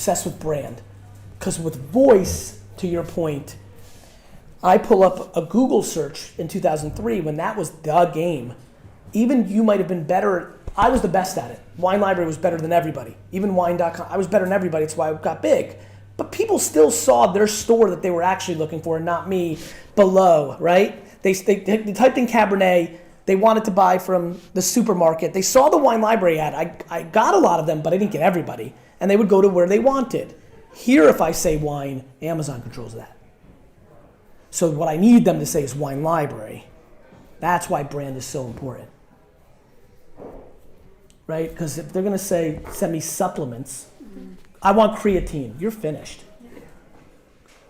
obsessed with brand. Because with voice, to your point, I pull up a Google search in 2003 when that was the game. Even you might have been better. I was the best at it. Wine Library was better than everybody. Even wine.com, I was better than everybody. That's why I got big. But people still saw their store that they were actually looking for, and not me below, right? They typed in Cabernet. They wanted to buy from the supermarket. They saw the Wine Library ad. I got a lot of them, but I didn't get everybody. And they would go to where they wanted. Here, if I say wine, Amazon controls that. So what I need them to say is Wine Library. That's why brand is so important. Right? Because if they're going to say, send me supplements, I want creatine, you're finished.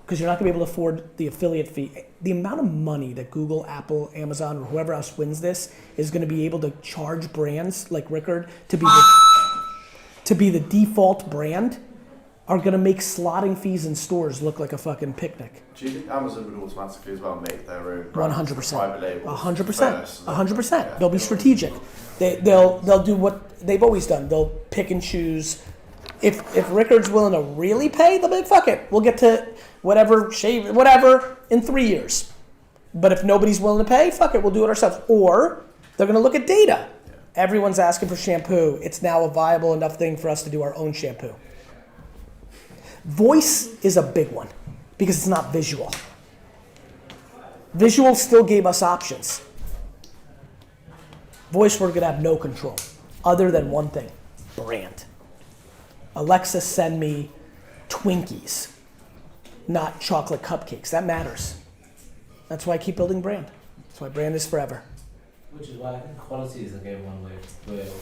Because you're not going to be able to afford the affiliate fee. The amount of money that Google, Apple, Amazon, or whoever else wins this is going to be able to charge brands like Rickard to be the default brand are going to make slotting fees in stores look like a fucking picnic. Do you think Amazon would automatically as well make their own 100%. private labels? 100%. 100%. They'll be strategic. They'll do what they've always done. They'll pick and choose. If Rickard's willing to really pay, they'll be like, fuck it. We'll get to whatever in 3 years. But if nobody's willing to pay, fuck it, we'll do it ourselves. Or they're going to look at data. Yeah. Everyone's asking for shampoo. It's now a viable enough thing for us to do our own shampoo. Voice is a big one because it's not visual. Visual still gave us options. Voice, we're going to have no control other than one thing, brand. Alexa, send me Twinkies, not chocolate cupcakes. That matters. That's why I keep building brand. That's why brand is forever. Which is why I think quality is again one way to it.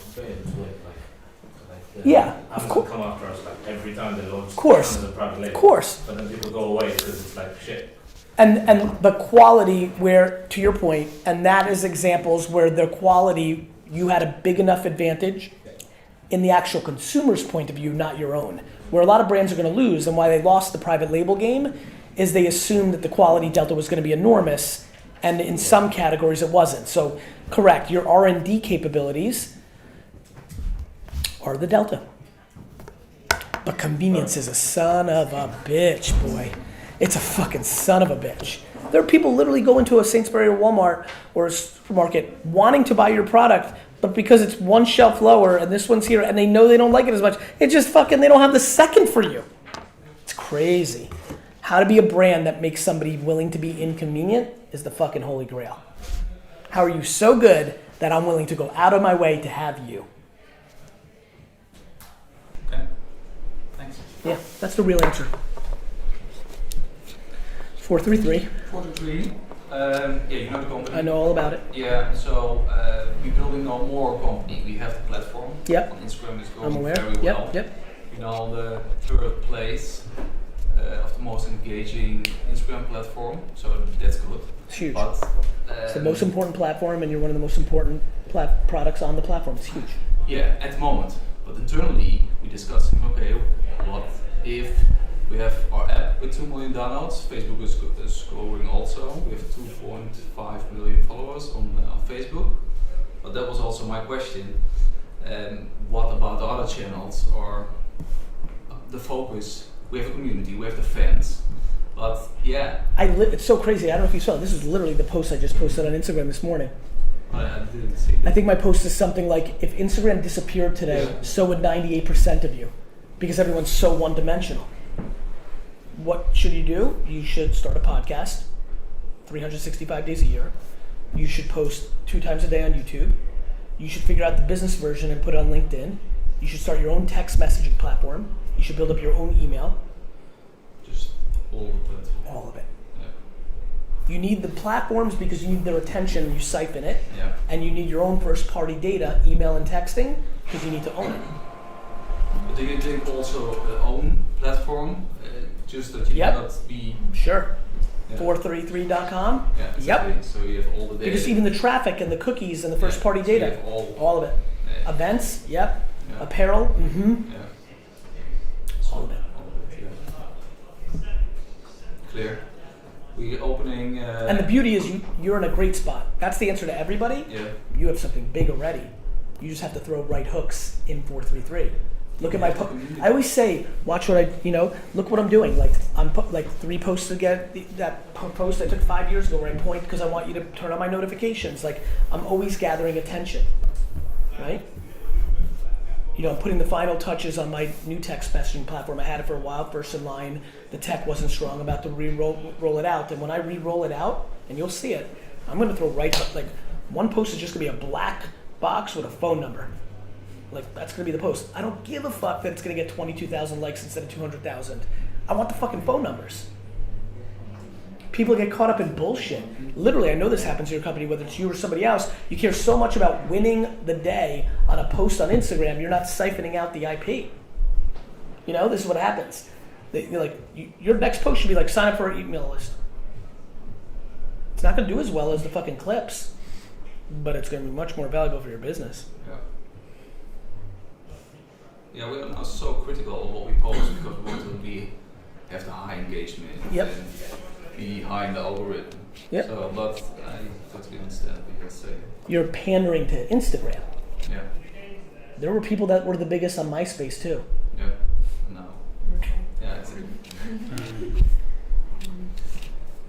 Yeah, of course. Come after us like every time they launch. Of course. Of course. But then people go away because it's like shit. And the quality where, to your point, and that is examples where the quality, you had a big enough advantage in the actual consumer's point of view, not your own. Where a lot of brands are going to lose, and why they lost the private label game, is they assumed that the quality delta was going to be enormous, and in some categories it wasn't. So, correct, your R&D capabilities are the delta. But convenience is a son of a bitch, boy. It's a fucking son of a bitch. There are people literally go into a Sainsbury or Walmart or a supermarket wanting to buy your product, but because it's one shelf lower and this one's here and they know they don't like it as much, it just fucking, they don't have the second for you. It's crazy. How to be a brand that makes somebody willing to be inconvenient is the fucking holy grail. How are you so good that I'm willing to go out of my way to have you? Okay, thanks. Yeah, that's the real answer. 433. 423. Yeah, you know the company. I know all about it. Yeah, so we're building on more company. We have the platform. Yep. On Instagram is going I'm aware. very well. Yep. We're now on the third place of the most engaging Instagram platform, so that's good. It's huge. But, It's the most important platform, and you're one of the most important products on the platform. It's huge. Yeah, at the moment. But internally, we're discussing, okay, what if we have our app with 2 million downloads, Facebook is growing also, we have 2.5 million followers on Facebook, but that was also my question, what about the other channels, or the focus? We have a community, we have the fans, but yeah. It's so crazy, I don't know if you saw, this is literally the post I just posted on Instagram this morning. I didn't see that. I think my post is something like, if Instagram disappeared today, so would 98% of you, because everyone's so one-dimensional. What should you do? You should start a podcast 365 days a year. You should post 2 times a day on YouTube. You should figure out the business version and put it on LinkedIn. You should start your own text messaging platform. You should build up your own email. Just all of it. All of it. Yeah. You need the platforms because you need their attention, you siphon it. Yeah. And you need your own first party data, email and texting, because you need to own it. But do you think also own platform? Just that you cannot be... Sure. Yeah. 433.com? Yeah, exactly. Yep. So you have all the data. Because even the traffic and the cookies and the first party data. You have all of it. Yeah. Events, yep. Yeah. Apparel, mm-hmm. Yeah. All of it. Yeah. Clear. We're opening... and the beauty is you're in a great spot. That's the answer to everybody. Yeah. You have something big already. You just have to throw right hooks in 433. Look at my I always say, watch what look what I'm doing. Like I'm like 3 posts to get that post I took 5 years ago where I point because I want you to turn on my notifications. Like I'm always gathering attention, right? I'm putting the final touches on my new text messaging platform. I had it for a while, first in line. The tech wasn't strong, about to roll it out. And when I re-roll it out, and you'll see it, I'm going to throw like one post is just going to be a black box with a phone number. Like that's going to be the post. I don't give a fuck that it's going to get 22,000 likes instead of 200,000. I want the fucking phone numbers. People get caught up in bullshit. Literally, I know this happens in your company, whether it's you or somebody else. You care so much about winning the day on a post on Instagram, you're not siphoning out the IP. This is what happens. Your next post should be like, sign up for our email list. It's not going to do as well as the fucking clips, but it's going to be much more valuable for your business. Yeah, we are now so critical of what we post because we want to have the high engagement. Yep. And be high in the algorithm. Yep. So, but I totally understand what you're saying. You're pandering to Instagram. Yeah. There were people that were the biggest on MySpace too. Yeah. No. Yeah, it's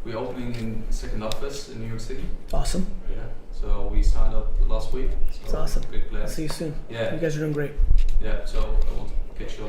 we're opening in second office in New York City. Awesome. Yeah. So we signed up last week. So It's awesome. Big plan. I'll see you soon. Yeah. You guys are doing great. Yeah. So I want to get you up